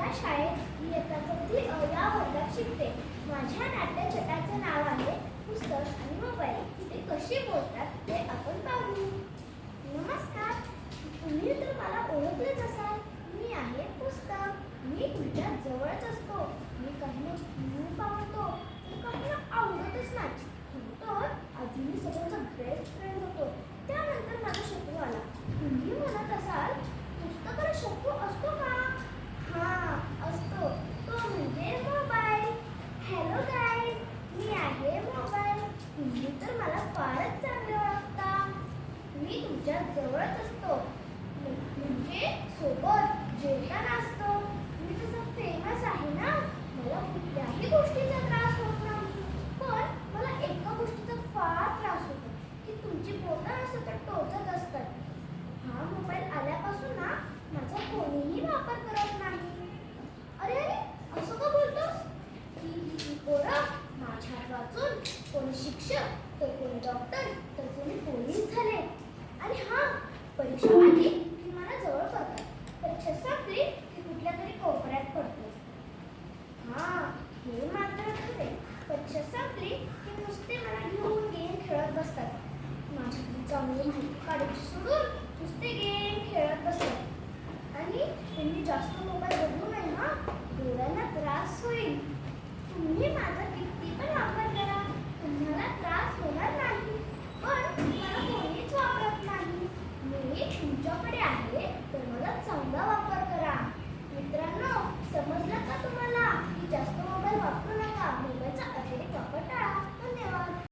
या शाळेत इयत्ता चौथी या वर्गात शिकते. माझ्या नाट्यछटाचे नाव आहे पुस्तक आणि मोबाईल. ते कसे बोलतात ते आपण पाहू. नमस्कार, तुम्ही तर मला ओळखलेच असाल. मी आहे पुस्तक. मी तुमच्या जवळच असतो. मी काहींना खूप आवडतो तर काहींना आवडतच नाही. तर आधी मी सगळ्यांचा बेस्ट फ्रेंड होतो. त्यानंतर माझा शत्रू आला. तुम्ही म्हणत असाल पुस्तकाला शत्रू असतो का? हां, असतो. तो म्हणजे मोबाईल. हॅलो गाईज, मी आहे मोबाईल. तुम्ही तर मला फारच चांगले ओळखता. मी तुमच्या जवळच असतो, म्हणजे सोबत जेवताना असतो. मी तसं फेमस आहे ना, मला कुठल्याही गोष्टीचा त्रास होत नाही. पण मला एका गोष्टीचा फार त्रास होतो की तुमची बोटं असं तर टोचत असतात. हा मोबाईल आल्यापासून ना माझा कोणीही वापर करत नाही. अरे अरे, असं का बोलतोस? ही पोरं माझ्यात वाचून कोणी शिक्षक, तर कोणी डॉक्टर, तर कोणी पोलीस झाले. आणि हा, परीक्षा आली की मला जवळ करतात. परीक्षा संपली की कुठल्या तरी कोपऱ्यात पडतो. हां, हे मात्र खरे. परीक्षा संपली की नुसते मला घेऊन गेम खेळत बसतात. माझी चांगली माहिती काढायची सोडून नुसते गेम खेळत बसतात. आणि तुम्ही जास्त मोबाईल बघू नये हा, डोळ्यांना त्रास होईल. तुम्ही माझा किती पण वापर करा, तुम्हाला त्रास होणार